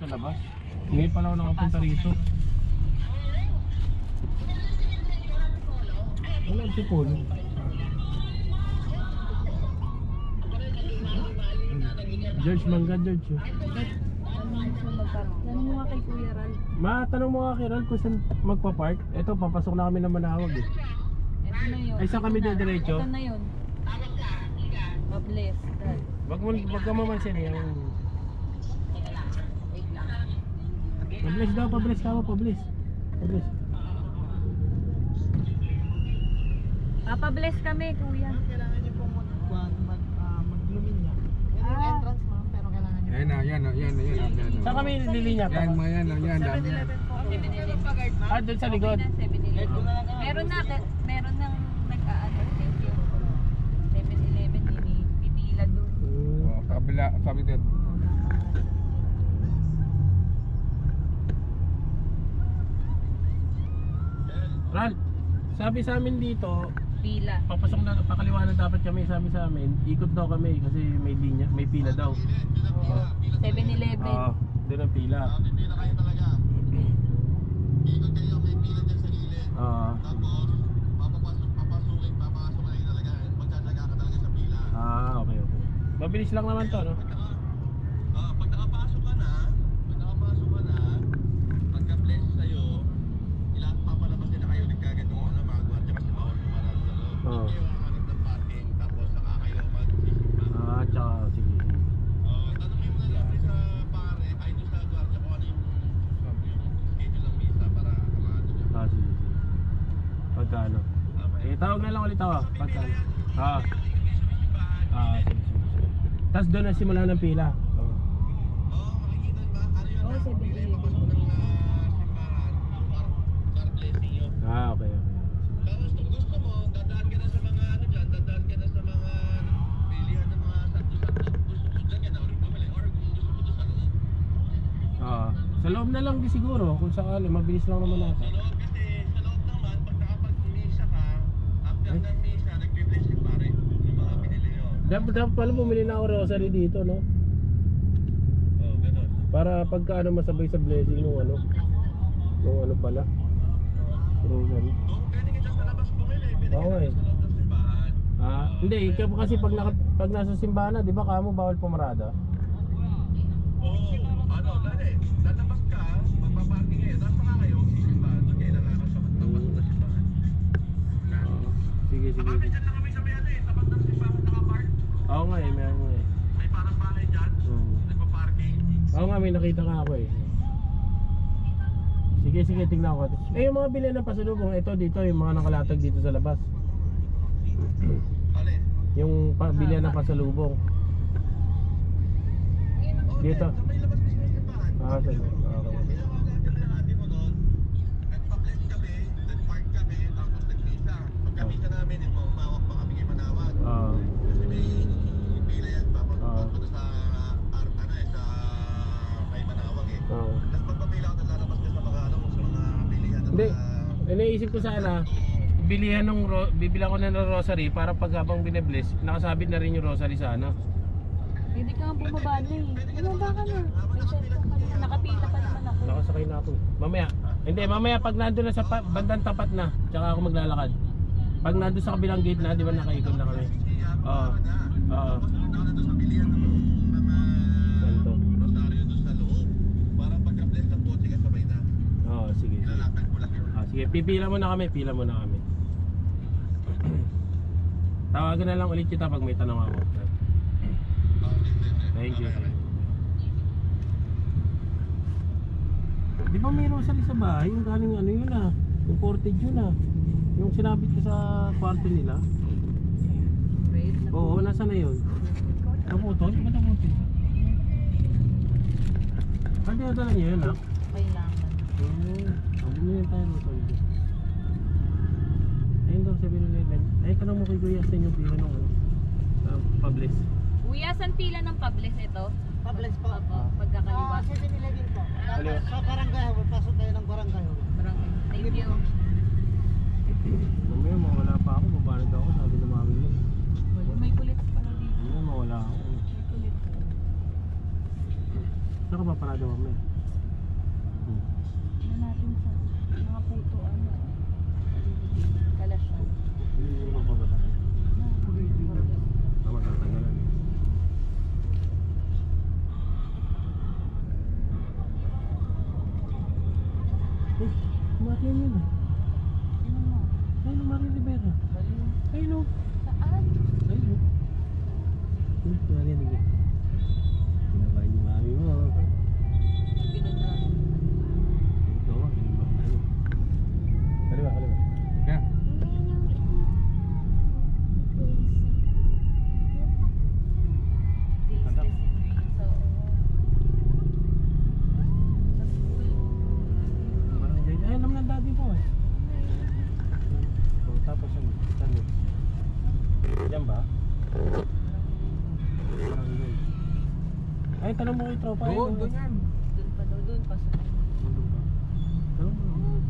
Sa labas. Ngayon pala ako nakapunta rito. Wala si Polo. George, mangga George. Tanong mo nga kay Kuya Ral. Matanong mo nga kay Ral kung saan magpa-park. Ito, papasok na kami ng Manawag eh. Ito na yun. Ay, saan kami diretso? Ito na yun. Pables. Wag ka mamansin eh. Pables daw, pables ka mo, pables. Pables. Papables kami, Kuya. Kailangan niyo pong mag-luminya. Yan yung entrance ma'am, pero kailangan niyo. Yan. Saan kami lilinya pa? Yan, mga yan, dami yan. Doon sa likod. Meron nang nag-aano, 7-Eleven, pipila doon. Oh, kabila, sabi din. Ral, sabi sa amin dito, Pila. papasok na, pakaliwa na dapat kami, sabi sa amin, ikot daw kami kasi may linya, may pila daw. Oo. 7-Eleven. Oo, doon ang pila. Pipila kayo talaga. Ikot kayo, may pila dyan sa gilid. Oo. Tapos, papasok na kayo talaga. Magtsatsaga ka talaga sa pila. Okay. Mabilis lang naman to, no? Pag nakapasok ka na, pagka-bless sa'yo, papalabas nila kayo, nagkagad ng mga gwardiya kasi bawal pumarap sa loob. Oo. Kayo ang hanap ng parking, tapos saka kayo mag-sisimba. Tsaka, sige. Tanungin mo na lang sa pare, ay doon sa gwardiya kung ano yung schedule ng misa para kamado dyan. Sige. Pagkano? Okay. Tawag na lang ulit ako. Pagkano? Sige. Tapos doon na simula ng pila. Makikita ba? Ano yun? Oo, 7-Eleven. Papasok ng simbahan para blessing yun. Okay. Tapos kung gusto mo, dadaan ka na sa mga ano dyan, dadaan ka na sa mga bilihan ng mga sakto-sakto. Gusto mo dyan ka na, or bumili, or kung gusto mo doon sa loob. Sa loob na lang di siguro, kung sakali, mabilis lang naman Sa natin. loob kasi, sa loob naman, pag nakapag-misa ka, after ng misa, nagbe-blessing pare, yung mga binili nyo. Dapat pala bumili na ako rosary dito, no? Oh, ganun. Para pagka masabay sa blessing nung ano pala. Rosary. Kung pwede ka dyan sa labas bumili, pwede ka Oo, dyan sa loob ng simbahan. Hindi, kasi pag nasa simbahan na, di ba kamo bawal pumarada? Oo, lalabas ka, magpaparking ngayon, tapos saka kayo sisimbahan, doon kayo lalakad sa tapos na simbahan. Sige. Tapat dyan lang kami sa may tapat ng simbahan nakapark. Oo nga eh, meron nga eh. May parang bahay dyan, nagpa-parking. Oo nga, may nakita nga ako eh. Sige, tingnan ko. Yung mga bilhin ng pasalubong, ito dito, yung mga nakalatag dito sa labas. Alin? Yung bilhin ng pasalubong. Dito. May labas mismo yung simbahan. Sige. Okay. Tinawagan kami ng ate mo noon, nagpa-bless kami, nag-park kami, tapos nag-misa. Pagka-misa namin, umawak pa kami kay Manawag. Kasi may pila yan, papunta sa sa may Manawag eh. Tapos pagpapila ako, lalabas ka sa mga bilihan ng Hindi, mga... naisip ko sana, bibila ko na ng rosary para pag habang binibless, nakasabit na rin yung rosary sa ano. Hindi ka nga bumaba na eh. Bumaba ka na. May cellphone ka na. Nakapila pa naman ako. Nakasakay na ako. Mamaya pag nandun na sa bandang tapat na, tsaka ako maglalakad. Pag nandun sa kabilang gate na, di ba nakaikot na kami? Oo. Tapos punta ka na doon sa bilihan ng mga Santo. rosaryo doon sa loob. Para pagka-bless ng kotse ka sabay na. Sige. Ilalakad mo lang yun. Sige, pila muna kami. Tawagan na lang ulit kita pag may tanong ako. Thank you. Di ba may rosary sa bahay? Yung galing ano yun yung portage yun yung sinabit ko sa kwarto nila. Oo, nasa na yun? Naputol? Ba't naputol? Dinadala niyo yun Kailangan. Bumili tayo rosary. Ayun daw 7-Eleven. Ay, tanong mo kay Kuya sa inyo pila nung pables. Kuya, saan pila ng Pables ito? Pables po. Pagkakaliwa. 7-Eleven po. Kaliwa. Sa barangay hall, pasok tayo ng barangay hall. Thank you. Mamaya mawala pa ako, babanod ako, sabi ng mami mo. May kulit pala dito. Mamaya mawala ako. May kulit. Saan ka ba parado mamaya? Ano natin sa mga puto, ano, kalasyan. Hindi mo naman pa ba tayo? Tama, tatagalan. Marian yun ah. Ano mo? Ayun o, Marian Rivera. Ayun o. Saan? Ayun o. Marian Rivera. Pinabahan yung mami mo. Ginagawa. Ito ah, kaliwa. Kaliwa, kaliwa. Kaya. Anak. Parang dyan. Ay, alam ng daddy ko eh. So, tapos ano? Saan yun? Diyan ba? Parang doon. Ay, tanong mo kay tropa. Doon, doon yan. Doon pa daw, doon pa sa Doon ba? Tanong mo.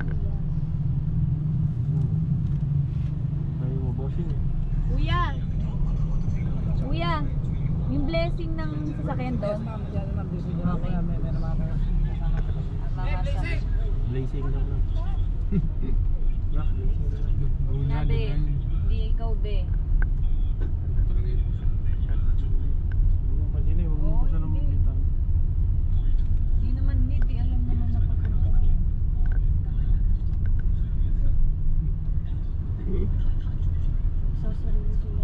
Ayaw mo, bossing eh. Kuya! Kuya! Yung blessing ng sasakyan doon. Okay. Blazing lang lang. Nak, blazing lang lang. Nabe, hindi ikaw be. Huwag mong pansinin, huwag mong buksan ang hindi. bintang. Hindi naman need, di alam naman na papunta din. Sasarili sila.